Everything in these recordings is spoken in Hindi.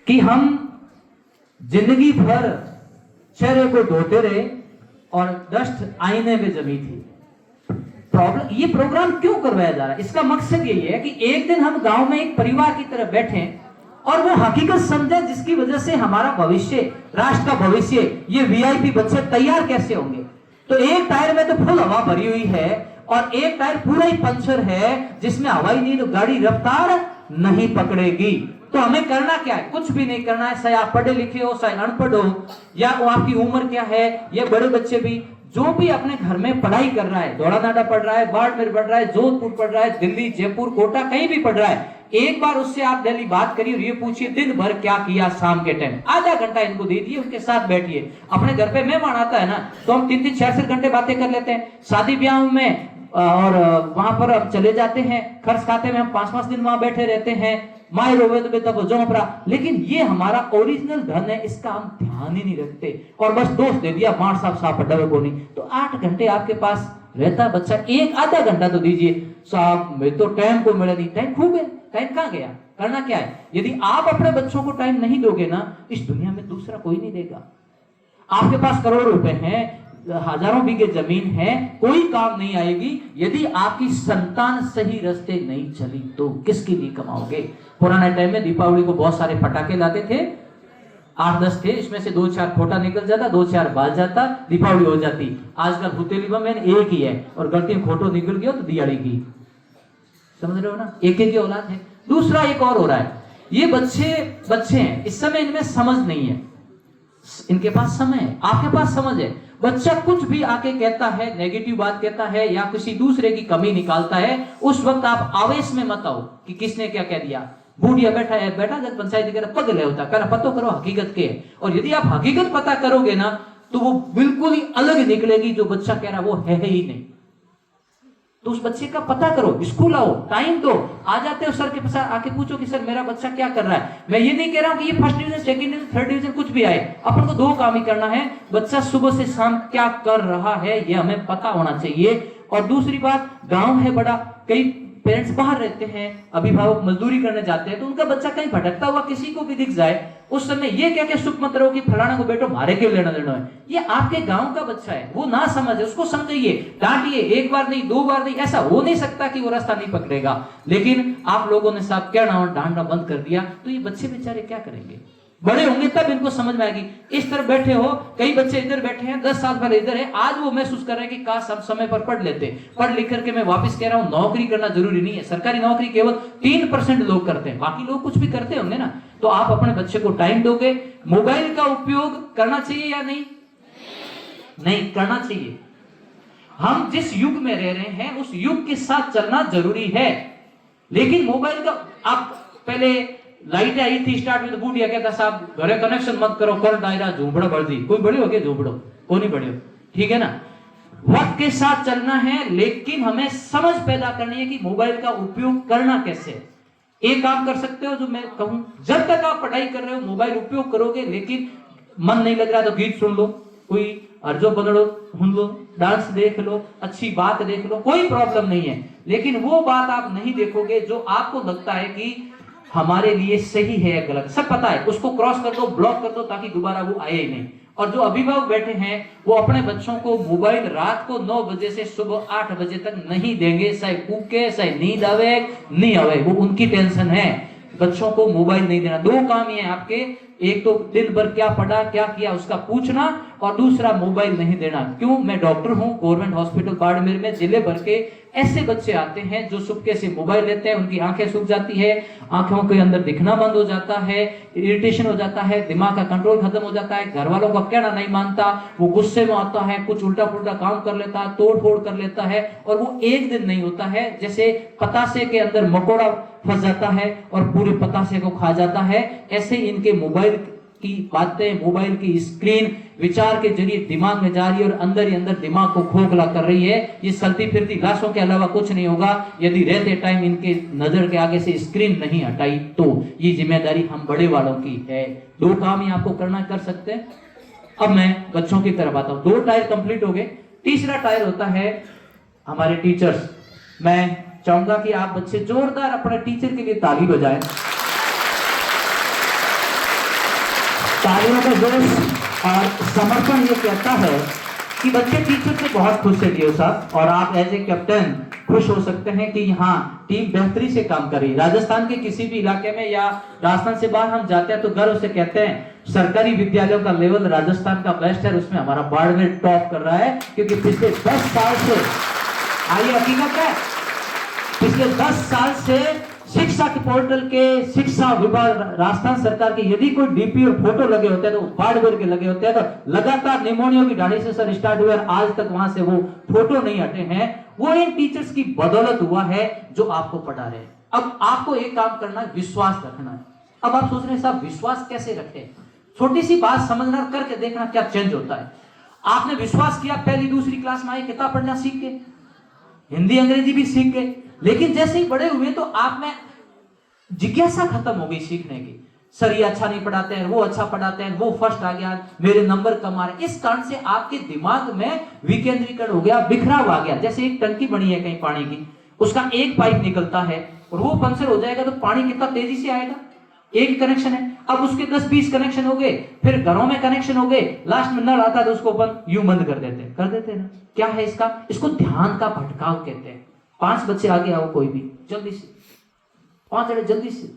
कि हम जिंदगी भर चेहरे को धोते रहे और डस्ट आईने में जमी थी। प्रॉब्लम, ये प्रोग्राम क्यों करवाया जा रहा है? इसका मकसद यही है कि एक दिन हम गांव में एक परिवार की तरह बैठे और वो हकीकत समझे जिसकी वजह से हमारा भविष्य, राष्ट्र का भविष्य, ये वीआईपी बच्चे तैयार कैसे होंगे। तो एक टायर में तो फुल हवा भरी हुई है और एक टायर पूरा ही पंचर है जिसमें हवा ही नहीं, तो गाड़ी रफ्तार नहीं पकड़ेगी। तो हमें करना क्या है? कुछ भी नहीं करना है। चाहे आप पढ़े लिखे हो, चाहे अनपढ़ हो, या वो आपकी उम्र क्या है, या बड़े बच्चे भी, जो भी अपने घर में पढ़ाई कर रहा है, दौड़ा नाडा पढ़ रहा है, बाड़मेर पढ़ रहा है, जोधपुर पढ़ रहा है, दिल्ली, जयपुर, कोटा, कहीं भी पढ़ रहा है, एक बार उससे आप डेली बात करिए और ये पूछिए दिन भर क्या किया। शाम के टाइम आधा घंटा इनको दे दिए, उनके साथ बैठिए। अपने घर पे मेहमान आता है ना, तो हम 3-3, 4-4 घंटे बातें कर लेते हैं। शादी ब्याह में और वहां पर हम चले जाते हैं, खर्च खाते में हम 5-5 दिन वहां बैठे रहते हैं। माए रोवे तो बेटा जो रहा, लेकिन ये हमारा ओरिजिनल धन है, इसका हम ध्यान ही नहीं रखते और बस दोस्त दे दिया, मार साहब साहब डबे को नहीं। तो 8 घंटे आपके पास रहता बच्चा, एक आधा घंटा तो दीजिए। साहब मैं तो टाइम को मिला नहीं, टाइम खूब है, टाइम कहां गया? करना क्या है? यदि आप अपने बच्चों को टाइम नहीं दोगे ना, इस दुनिया में दूसरा कोई नहीं देगा। आपके पास करोड़ रुपए हैं, हजारों बीघे जमीन है, कोई काम नहीं आएगी यदि आपकी संतान सही रास्ते नहीं चली तो किसके लिए कमाओगे? पुराने टाइम में दीपावली को बहुत सारे पटाखे लाते थे, 8-10 थे, इसमें से 2-4 फोटा निकल जाता, 2-4 बाज जाता, दीपावली हो जाती। आजकल हुतेली में एक ही है और गलती में फोटो निकल गया तो दिवाली की, समझ रहे हो ना? एक ही औलाद है। दूसरा एक और हो रहा है, ये बच्चे हैं, इस समय इनमें समझ नहीं है, इनके पास समय है, आपके पास समझ है। बच्चा कुछ भी आके कहता है, नेगेटिव बात कहता है या किसी दूसरे की कमी निकालता है, उस वक्त आप आवेश में मत आओ कि किसने क्या कह दिया। बूढ़िया बैठा है, बैठा जब पंचायत की पग ले होता कर पतो करो हकीकत के। और यदि आप हकीकत पता करोगे ना, तो वो बिल्कुल ही अलग निकलेगी, जो बच्चा कह रहा वो है ही नहीं। तो उस बच्चे का पता करो, स्कूल आओ, टाइम दो, आ जाते हो सर के पास आके पूछो कि सर मेरा बच्चा क्या कर रहा है। मैं ये नहीं कह रहा हूं कि ये first division, second division, third division कुछ भी आए, अपन को 2 काम ही करना है, बच्चा सुबह से शाम क्या कर रहा है ये हमें पता होना चाहिए। और दूसरी बात, गांव है बड़ा, कई पेरेंट्स बाहर रहते हैं, अभिभावक मजदूरी करने जाते हैं, तो उनका बच्चा कहीं भटकता हुआ किसी को भी दिख जाए, उस समय ये क्या क्या सुख मत रहो कि फलाना को बेटो मारे क्यों लेना देना है। ये आपके गांव का बच्चा है, वो ना समझे, उसको समझाइए, डांटिए, 1 बार नहीं 2 बार नहीं, ऐसा हो नहीं सकता कि वो रास्ता नहीं पकड़ेगा। लेकिन आप लोगों ने साहब कहना और डांटना बंद कर दिया, तो ये बच्चे बेचारे क्या करेंगे? बड़े होंगे तब इनको समझ में आएगी। इस तरफ बैठे हो, कई बच्चे इधर बैठे हैं, 10 साल पहले इधर है, आज वो महसूस कर रहे हैं कि काश हम समय पर पढ़ लेते। पढ़ लिख करके मैं वापस कह रहा हूं, नौकरी करना जरूरी नहीं है। सरकारी नौकरी केवल 3% लोग करते हैं, बाकी लोग कुछ भी करते होंगे ना। तो आप अपने बच्चे को टाइम दोगे। मोबाइल का उपयोग करना चाहिए या नहीं? नहीं करना चाहिए। हम जिस युग में रह रहे हैं उस युग के साथ चलना जरूरी है। लेकिन मोबाइल का, आप पहले लाइट आई थी स्टार्ट में, तो बूढ़िया कहता साहब घरे कनेक्शन मत करो, कर दायरा झोंपड़ा बढ़ दी। कोई बड़ी हो गया झोंपड़ो, कोई नहीं बड़ी हो, ठीक है ना? वक्त के साथ चलना है, लेकिन हमें समझ पैदा करनी है कि मोबाइल का उपयोग करना कैसे। एक काम कर सकते हो जो मैं कहूं, जब तक आप पढ़ाई कर रहे हो मोबाइल उपयोग करोगे, लेकिन मन नहीं लग रहा तो गीत सुन लो, कोई अर्जो बदलो सुन लो, डांस देख लो, अच्छी बात देख लो, कोई प्रॉब्लम नहीं है। लेकिन वो बात आप नहीं देखोगे जो आपको लगता है कि हमारे लिए सही है या गलत, सब पता है, उसको क्रॉस कर दो, ब्लॉक कर दो, ताकि दोबारा वो आए ही नहीं। और जो अभिभावक बैठे हैं वो अपने बच्चों को मोबाइल रात को 9 बजे से सुबह 8 बजे तक नहीं देंगे, चाहे कूके, चाहे नींद आवे नहीं आवे, वो उनकी टेंशन है। बच्चों को मोबाइल नहीं देना। 2 काम ही है आपके, एक तो दिन भर क्या पढ़ा क्या किया उसका पूछना, और दूसरा मोबाइल नहीं देना। क्यों? मैं डॉक्टर हूं, गवर्नमेंट हॉस्पिटल बाड़मेर में जिले भर के ऐसे बच्चे आते हैं जो सुबह से मोबाइल लेते हैं, उनकी आंखें सूख जाती है, आंखों के अंदर दिखना बंद हो जाता है, इरिटेशन हो जाता है, दिमाग का कंट्रोल खत्म हो जाता है, घर वालों का कहना नहीं मानता, वो गुस्से में आता है, कुछ उल्टा पुल्टा काम कर लेता है, तोड़ फोड़ कर लेता है, और वो एक दिन नहीं होता है, जैसे पतासे के अंदर मकोड़ा फंस जाता है और पूरे पतासे को खा जाता है। ऐसे इनके मोबाइल की बातें, मोबाइल की स्क्रीन विचार के जरिए दिमाग में जा रही है और अंदर ही अंदर दिमाग को खोखला कर रही है। ये चलती फिरती लाशों के अलावा कुछ नहीं होगा यदि रहते टाइम इनके नजर के आगे से स्क्रीन नहीं हटाई तो। ये जिम्मेदारी हम बड़े वालों की है। 2 काम ही आपको करना कर सकते हैं। अब मैं बच्चों की तरफ आता हूं। 2 टायर कंप्लीट हो गए, तीसरा टायर होता है हमारे टीचर्स। मैं चाहूंगा कि आप बच्चे जोरदार अपने टीचर के लिए ताली बजाएं। तालियों का जोश और समर्पण ये कहता है कि बच्चे टीचर से बहुत खुश है जीओ साहब, और आप एज ए कैप्टन खुश हो सकते हैं कि यहाँ टीम बेहतरी से काम कर रही है। राजस्थान के किसी भी इलाके में या राजस्थान से बाहर हम जाते हैं तो गर्व से कहते हैं सरकारी विद्यालयों का लेवल राजस्थान का बेस्ट है, उसमें हमारा बाड़मेर टॉप कर रहा है, क्योंकि पिछले 10 साल से आई हकीकत है, पिछले 10 साल से शिक्षा के पोर्टल के शिक्षा विभाग राजस्थान सरकार के यदि कोई डीपी और फोटो लगे होते हैं तो बाड़मेर के लगे होते हैं, तो लगातार निमोनिया की दाढ़ी से सर स्टार्ट हुए और आज तक वहां से वो फोटो नहीं हटे हैं। वो इन टीचर्स की बदौलत हुआ है जो आपको पढ़ा रहे हैं। अब आपको एक काम करना है, विश्वास रखना है। अब आप सोच रहे हैं साहब विश्वास कैसे रखें? छोटी सी बात समझना, करके देखना क्या चेंज होता है। आपने विश्वास किया, पहली दूसरी क्लास में आए, किताब पढ़ना सीख गए, हिंदी अंग्रेजी भी सीख गए, लेकिन जैसे ही बड़े हुए तो आप में जिज्ञासा खत्म हो गई सीखने की। सर ये अच्छा नहीं पढ़ाते हैं, वो अच्छा पढ़ाते हैं, वो फर्स्ट आ गया, मेरे नंबर कम आ रहे। इस कारण से आपके दिमाग में विकेंद्रीकरण हो गया, बिखराव आ गया। जैसे एक टंकी बनी है कहीं पानी की, उसका एक पाइप निकलता है और वो पंक्चर हो जाएगा तो पानी कितना तेजी से आएगा? एक कनेक्शन है, अब उसके 10-20 कनेक्शन हो गए, फिर घरों में कनेक्शन हो गए, लास्ट में नल आता है तो उसको अपन यूं बंद कर देते हैं ना। क्या है इसका? इसको ध्यान का भटकाव कहते हैं। 5 बच्चे आगे आओ, कोई भी जल्दी से, 5 जने जल्दी से,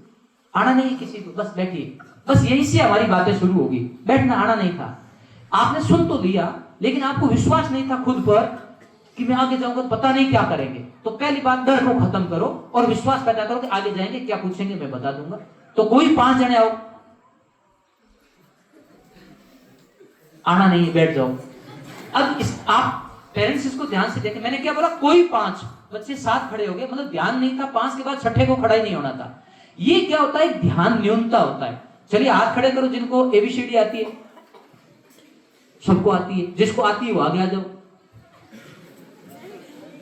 आना नहीं किसी को, बस बैठिए। बस यहीं से हमारी बातें शुरू होगी। बैठना आना नहीं था, आपने सुन तो लिया लेकिन आपको विश्वास नहीं था खुद पर कि मैं आगे जाऊंगा तो पता नहीं क्या करेंगे। तो पहली बात, डर को खत्म करो और विश्वास पैदा करो कि आगे जाएंगे, क्या पूछेंगे मैं बता दूंगा। तो कोई 5 जने आओ, आना नहीं, बैठ जाओ। अब आप पेरेंट्स इसको ध्यान से देखें, मैंने क्या बोला? कोई 5 बच्चे साथ खड़े हो गए, मतलब ध्यान नहीं था, 5 के बाद छठे को खड़ा ही नहीं होना था। ये क्या होता है? ध्यान न्यूनता होता है। चलिए हाथ खड़े करो जिनको एबीसीडी आती है, सबको आती है, जिसको आती है वो आगे आ जाओ।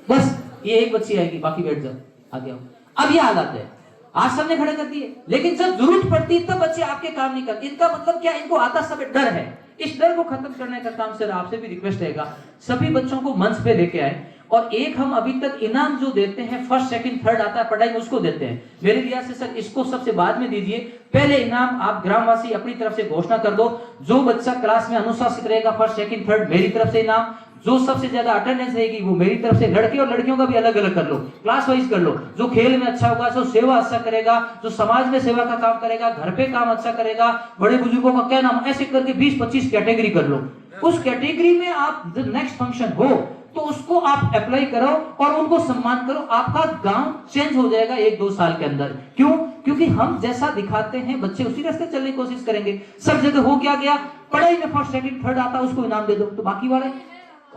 बस ये एक बच्ची आएगी, बाकी बैठ जाओ, आगे आओ। अब ये हालात है, आज सबने खड़े कर दिए, लेकिन जब जरूरत पड़ती है तब बच्चे आपके काम नहीं करते। इनका मतलब क्या? इनको आता सब डर है। इस डर को खत्म करने का काम सर आपसे भी रिक्वेस्ट रहेगा, सभी बच्चों को मंच पे लेके आए। और एक हम अभी तक इनाम जो देते हैं, फर्स्ट सेकंड थर्ड आता है पढ़ाई में, उसको देते हैं। मेरे लिहाज से सर इसको सबसे बाद में दीजिए, पहले इनाम आप ग्रामवासी अपनी तरफ से घोषणा कर दो। जो बच्चा क्लास में अनुशासित रहेगा फर्स्ट सेकंड थर्ड, मेरी तरफ से इनाम। जो सबसे ज्यादा अटेंडेंस रहेगी वो मेरी तरफ से। लड़के और लड़कियों का भी अलग अलग कर लो, क्लास वाइज कर लो। जो खेल में अच्छा होगा, जो सेवा अच्छा करेगा, जो समाज में सेवा का काम करेगा, घर पे काम अच्छा करेगा, बड़े बुजुर्गों का क्या नाम, ऐसे करके 20-25 कैटेगरी कर लो। उस कैटेगरी में आप नेक्स्ट फंक्शन हो तो उसको आप अप्लाई करो और उनको सम्मान करो। आपका गांव चेंज हो जाएगा 1-2 साल के अंदर। क्यों? क्योंकि हम जैसा दिखाते हैं बच्चे उसी रास्ते चलने की कोशिश करेंगे। सब जगह हो क्या गया, पढ़ाई में फर्स्ट सेकंड थर्ड आता है उसको इनाम दे दो, तो बाकी वाले,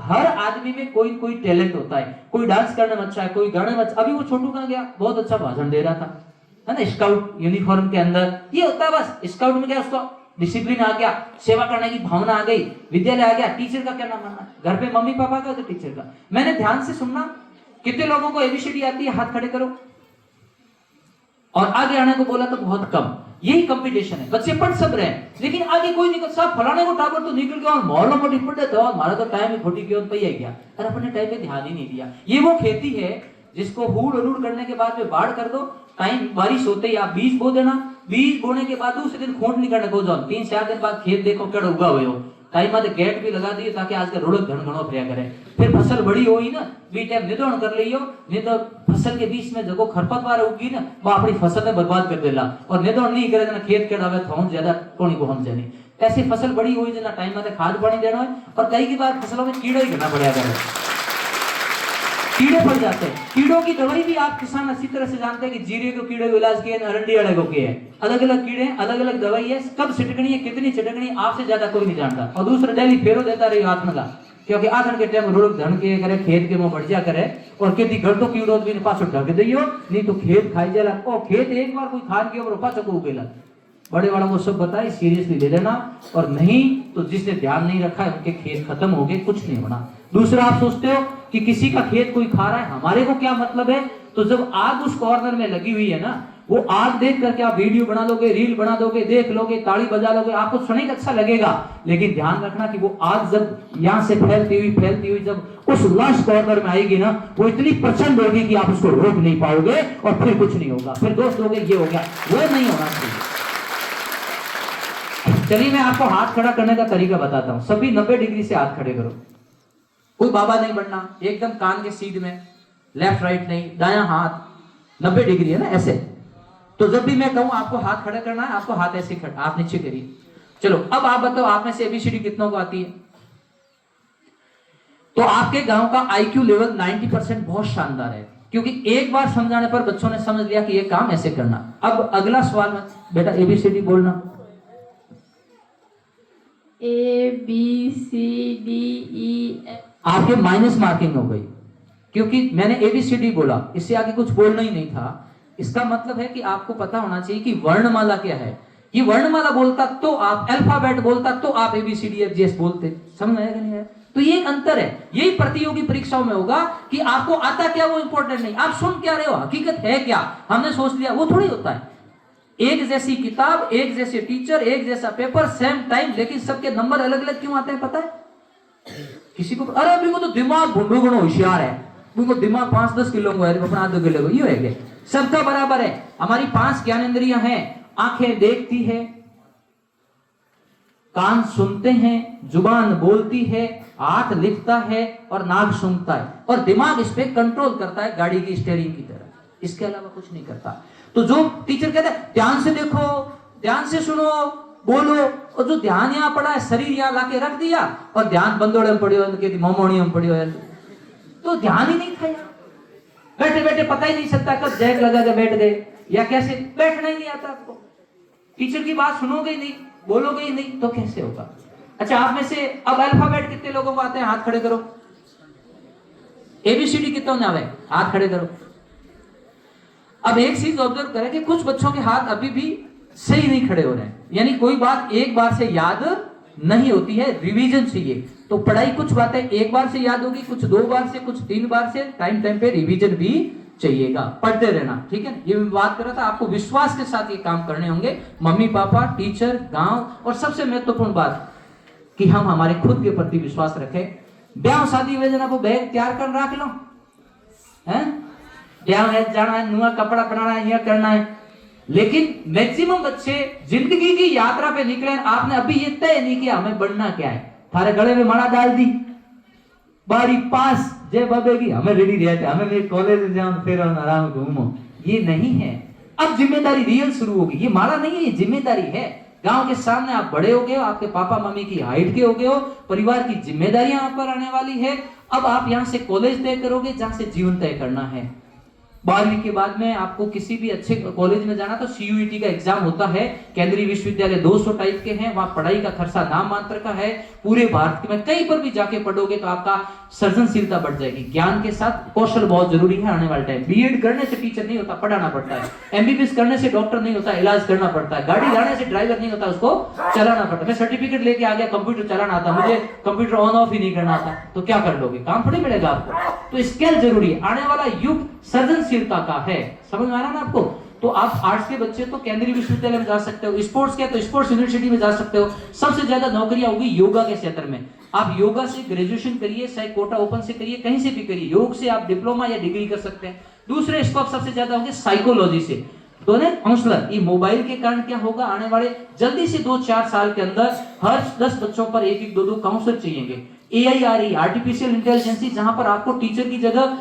हर आदमी में कोई कोई टैलेंट होता है। कोई डांस करने में अच्छा है, कोई गाने में अच्छा। अभी वो छोटू कहाँ गया? बहुत अच्छा भाषण दे रहा था, है ना, स्काउट यूनिफॉर्म के अंदर। ये होता है बस, स्काउट में क्या, उसको डिसिप्लिन आ गया, सेवा करने की भावना आ गई, विद्यालय आ गया। टीचर का क्या नाम मानना? घर पे मम्मी पापा का तो टीचर का। मैंने ध्यान से सुनना, कितने लोगों को एबीसीडी आती है? हाथ खड़े करो। और आगे आने को बोला तो बहुत कम। यही कंपटीशन है, बच्चे पढ़ सब रहे हैं लेकिन आगे कोई निकल। साहब फलाने को टावर तो निकल गया और मोहल्लों में टिपट देता है, हमारा तो टाइम ही खोटी क्यों पे गया। अरे अपने टाइम पे ध्यान ही नहीं दिया। ये वो खेती है जिसको हुड़ हुड़ करने के बाद में बाढ़ कर दो, टाइम बारिश होते ही आप बीज बो देना, बीज बोने के बाद दूसरे दिन खोट निकलने को जाओ, 3-4 दिन बाद खेत देखो केड़ा उगा हुए हो। टाइम में गेट भी लगा दिए ताकि आज का रोड घन घनो फिर करे। फिर फसल बड़ी हुई ना, बी टाइम निधन कर लियो, नहीं तो फसल के बीच में जगह खरपतवार उगी ना, वो अपनी फसल में बर्बाद कर देला। और निधन नहीं करे ना खेत केड़ा वे थोन ज्यादा कोनी को हम जानी। ऐसी फसल बड़ी हुई जना टाइम में खाद पानी देना है। और कई की बार फसलों में कीड़े ही घना पड़ा करे, कीड़े पड़ जाते हैं। कीड़ों की दवाई भी आप किसान अच्छी तरह से जानते हैं कि जीरे को कीड़े को इलाज किए, अरंडी वाले को किए, अलग अलग कीड़े हैं, अलग अलग दवाई है। कब छिटकनी है, कितनी छिटकनी, आपसे ज्यादा कोई नहीं जानता। और दूसरा डेली फेरो देता रही आथन का, क्योंकि आथन के टाइम रोड धन के करे, खेत के मुंह बढ़िया करे। और खेती घर तो कीड़ों भी पास ढक दियो, नहीं तो खेत खाई जाला। ओ खेत एक बार कोई खाद के ऊपर पाछो को उगेला। बड़े वालों को सब बताए, सीरियसली ले लेना। और नहीं तो जिसने ध्यान नहीं रखा है उनके खेत खत्म हो गए, कुछ नहीं होना। दूसरा, आप सोचते हो कि किसी का खेत कोई खा रहा है, हमारे को क्या मतलब है? तो जब आग उस कॉर्नर में लगी हुई है ना, वो आग देख करके आप वीडियो बना लोगे, रील बना दोगे, देख लोगे, ताली बजा लोगे, आपको सुनने का अच्छा लगेगा। लेकिन ध्यान रखना कि वो आग जब यहाँ से फैलती हुई जब उस लास्ट कॉर्नर में आएगी ना, वो इतनी प्रचंड होगी कि आप उसको रोक नहीं पाओगे और फिर कुछ नहीं होगा। फिर दोस्त लोगे ये हो गया, वो नहीं होना चाहिए। चलिए मैं आपको हाथ खड़ा करने का तरीका बताता हूं। सभी 90 डिग्री से हाथ खड़े करो। कोई बाबा नहीं बनना, एकदम कान के सीध में, लेफ्ट राइट नहीं, दायां हाथ 90 डिग्री है ना, ऐसे। तो जब भी मैं कहूं आपको हाथ खड़ा करना है, आपको हाथ ऐसे खड़ा, आप नीचे करिए। चलो अब आप बताओ, आप में से एबीसीडी कितनों को आती है? तो आपके गांव का आईक्यू लेवल 90% बहुत शानदार है, क्योंकि एक बार समझाने पर बच्चों ने समझ लिया कि ये काम ऐसे करना। अब अगला सवाल में बेटा एबीसीडी बोलना। A B C D E F। आपके माइनस मार्किंग हो गई, क्योंकि मैंने एबीसीडी बोला, इससे आगे कुछ बोलना ही नहीं था। इसका मतलब है कि आपको पता होना चाहिए कि वर्णमाला क्या है। ये वर्णमाला बोलता तो आप, अल्फाबेट बोलता तो आप एबीसीडी एफ जी एस बोलते। समझ आया कि नहीं आया? तो ये एक अंतर है। यही प्रतियोगी परीक्षाओं में होगा कि आपको आता क्या वो इंपॉर्टेंट नहीं, आप सुन क्या रहे हो, हकीकत है क्या, हमने सोच लिया, वो थोड़ी होता है। एक जैसी किताब, एक जैसे टीचर, एक जैसा पेपर, सेम टाइम, लेकिन सबके नंबर अलग अलग क्यों आते हैं पता है? किसी को अरे अभी को तो दिमाग भुंडू गुण होशियार है, को दिमाग 5-10 किलो को है, अपना 2 किलो को, ये है सबका बराबर है। हमारी 5 ज्ञानेंद्रियां हैं, आंखें देखती है, कान सुनते हैं, जुबान बोलती है, हाथ लिखता है और नाक सूंघता है, और दिमाग इस पे कंट्रोल करता है गाड़ी की स्टीयरिंग की तरह। इसके अलावा कुछ नहीं करता। तो जो टीचर कहता है ध्यान से देखो, ध्यान से सुनो, बोलो, और जो ध्यान यहाँ पड़ा है, शरीर यहाँ लाके रख दिया और ध्यान बंदोड़े में पड़ियो, मोमोनी में पड़ियो, तो ध्यान ही नहीं था यार। बैठे बैठे पता ही नहीं चलता कब जैक लगा के बैठ गए या कैसे, बैठना ही नहीं आता आपको। टीचर की बात सुनोगे ही नहीं, बोलोगे ही नहीं, तो कैसे होगा? अच्छा आप में से अब अल्फाबेट कितने लोगों को आते हैं? हाथ खड़े करो। एबीसीडी कितनों ने आवे? हाथ खड़े करो। अब एक चीज ऑब्जर्व करें कि कुछ बच्चों के हाथ अभी भी सही नहीं खड़े हो रहे हैं, यानी कोई बात एक बार से याद नहीं होती है, रिवीजन चाहिए। तो पढ़ाई कुछ बातें एक बार से याद होगी, कुछ 2 बार से, कुछ 3 बार से, टाइम टाइम पे रिवीजन भी चाहिएगा, पढ़ते रहना, ठीक है। ये मैं बात कर रहा था, आपको विश्वास के साथ ये काम करने होंगे, मम्मी पापा, टीचर, गांव, और सबसे महत्वपूर्ण बात कि हम हमारे खुद के प्रति विश्वास रखें। ब्याह शादी में जना को बैग तैयार कर रख लो, हैं? ब्याह है, जाना है, नया कपड़ा बनाना है, यह करना है, लेकिन मैक्सिमम बच्चे जिंदगी की यात्रा पे निकले, आपने अभी ये तय नहीं किया हमें बनना क्या है। थारे गले में माला डाल दी, बारी पास, जय बाबेगी, हमें रेडी रहते, हमें मेरे कॉलेज में जाऊं, फिर आराम घूमो, ये नहीं है। अब जिम्मेदारी रियल शुरू होगी। ये माला नहीं है, ये जिम्मेदारी है। गांव के सामने आप बड़े हो गए हो, आपके पापा मम्मी की हाइट के हो गए हो, परिवार की जिम्मेदारियां आप पर आने वाली है। अब आप यहां से कॉलेज तय करोगे जहां से जीवन तय करना है। 12वीं के बाद में आपको किसी भी अच्छे कॉलेज में जाना तो सीयूईटी का एग्जाम होता है। केंद्रीय विश्वविद्यालय 200 टाइप के हैं, वहां पढ़ाई का खर्चा नाम मात्र का है। पूरे भारत में कहीं पर भी जाके पढ़ोगे तो आपका सृजनशीलता बढ़ जाएगी। ज्ञान के साथ कौशल बहुत जरूरी है आने वाले टाइम। बीएड करने से टीचर नहीं होता, पढ़ाना पड़ता है। एमबीबीएस करने से डॉक्टर नहीं होता, इलाज करना पड़ता है। गाड़ी लाने से ड्राइवर नहीं होता, उसको चलाना पड़ता है। मैं सर्टिफिकेट लेके आ गया, कंप्यूटर चलाना आता, मुझे कंप्यूटर ऑन ऑफ ही नहीं करना आता, तो क्या कर लोगे? काम थोड़ी मिलेगा आपको। तो स्किल जरूरी है। आने वाला युग सृजनशीलता का है, समझ में आ रहा ना आपको? तो आप आर्ट्स के बच्चे तो केंद्रीय विश्वविद्यालय में जा सकते हो, स्पोर्ट्स के तो स्पोर्ट्स यूनिवर्सिटी में जा सकते हो। सबसे ज्यादा नौकरियां होगी योगा के क्षेत्र में। आप योगा से ग्रेजुएशन करिए, चाहे कोटा ओपन से करिए, कहीं से भी करिए। योग से आप डिप्लोमा या डिग्री कर सकते हैं। दूसरे स्कोप सबसे ज्यादा होंगे साइकोलॉजी से, तो ना काउंसलर। ये मोबाइल के कारण क्या होगा, आने वाले जल्दी से 2-4 साल के अंदर हर 10 बच्चों पर 1-1, 2-2 काउंसलर चाहिए। एआई आर्टिफिशियल इंटेलिजेंस, जहां पर आपको टीचर की जगह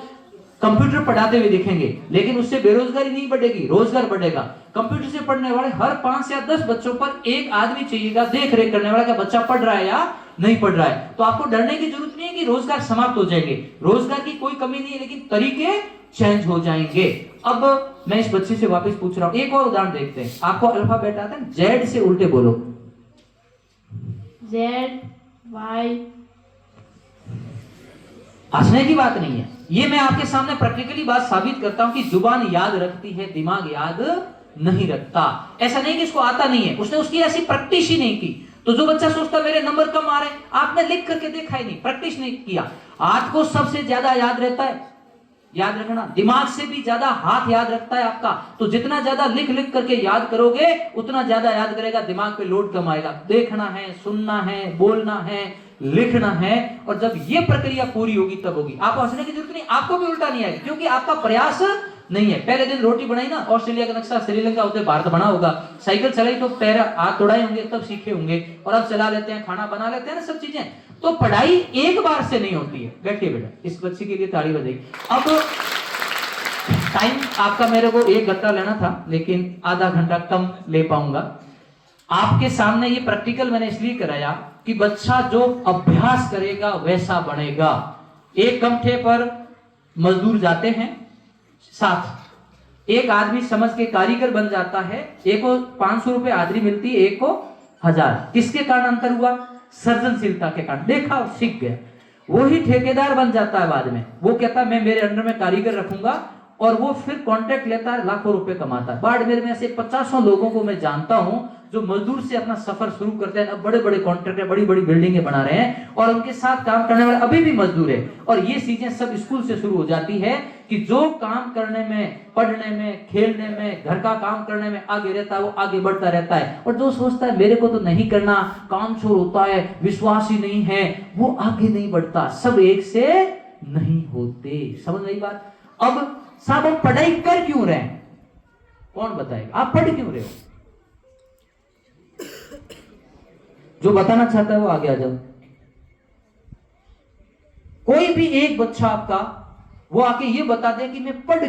कंप्यूटर पढ़ाते हुए दिखेंगे, लेकिन उससे बेरोजगारी नहीं बढ़ेगी, रोजगार बढ़ेगा। कंप्यूटर से पढ़ने वाले हर 5 या 10 बच्चों पर एक आदमी चाहिएगा देख रेख करने वाला, क्या बच्चा पढ़ रहा है या नहीं पढ़ रहा है। तो आपको डरने की जरूरत नहीं है कि रोजगार समाप्त हो जाएंगे, रोजगार की कोई कमी नहीं है, लेकिन तरीके चेंज हो जाएंगे। अब मैं इस बच्चे से वापस पूछ रहा हूं, एक और उदाहरण देखते हैं। आपको अल्फाबेट आता है? जेड से उल्टे बोलो। Z Y. हंसने की बात नहीं है, ये मैं आपके सामने प्रैक्टिकली बात साबित करता हूं कि जुबान याद रखती है, दिमाग याद नहीं रखता। ऐसा नहीं कि इसको आता नहीं है, उसने उसकी ऐसी प्रैक्टिस ही नहीं की। तो जो बच्चा सोचता मेरे नंबर कम आ रहे, आपने लिख करके देखा ही नहीं, प्रैक्टिस नहीं किया। हाथ को सबसे ज्यादा याद रहता है, याद रखना। दिमाग से भी ज्यादा हाथ याद रखता है आपका। तो जितना ज्यादा लिख लिख करके याद करोगे उतना ज्यादा याद करेगा, दिमाग पे लोड कम आएगा। देखना है, सुनना है, बोलना है, लिखना है, और जब ये प्रक्रिया पूरी होगी तब होगी। आपको हंसने की जरूरत नहीं, आपको भी उल्टा नहीं आएगी, क्योंकि आपका प्रयास नहीं है। पहले दिन रोटी बनाई ना, ऑस्ट्रेलिया का नक्शा श्रीलंका होते भारत बना होगा, साइकिल चलाई तो पैर हाथ तोड़ाए होंगे तब सीखे होंगे, और अब चला लेते हैं, खाना बना लेते हैं ना, सब चीजें। तो पढ़ाई एक बार से नहीं होती है। बैठिए बेटा, इस बच्चे के लिए ताली बजाइए। अब टाइम आपका मेरे को 1 घंटा लेना था, लेकिन आधा घंटा कम ले पाऊंगा। आपके सामने ये प्रैक्टिकल मैंने इसलिए कराया कि बच्चा जो अभ्यास करेगा वैसा बनेगा। एक कमठे पर मजदूर जाते हैं 7, एक आदमी समझ के कारीगर बन जाता है, एक को 500 रुपए हाजिरी मिलती है, एक को 1000। किसके कारण अंतर हुआ? सर्जनशीलता के कारण। देखा, सीख गया। वही ठेकेदार बन जाता है बाद में, वो कहता है मैं मेरे अंडर में कारीगर रखूंगा, और वो फिर कॉन्ट्रैक्ट लेता है, लाखों रुपए कमाता है। बाड़मेर में ऐसे 50 लोगों को मैं जानता हूं जो मजदूर से अपना सफर शुरू करते हैं, अब बड़े बड़े कॉन्ट्रैक्टर बड़ी बड़ी बिल्डिंगे बना रहे हैं, और उनके साथ काम करने वाले अभी भी मजदूर है। और ये चीजें सब स्कूल से शुरू हो जाती है कि जो काम करने में, पढ़ने में, खेलने में, घर का काम करने में आगे रहता है, वो आगे बढ़ता रहता है। और जो सोचता है मेरे को तो नहीं करना, कामचोर होता है, विश्वास ही नहीं है, वो आगे नहीं बढ़ता। सब एक से नहीं होते। समझ रही बात? अब साहब हम पढ़ाई कर क्यों रहे हैं? कौन बताएगा? आप पढ़ क्यों रहे हो? जो बताना चाहता है वो आगे आ जाओ। कोई भी एक बच्चा आपका वो आके ये बता दे कि मैं पढ़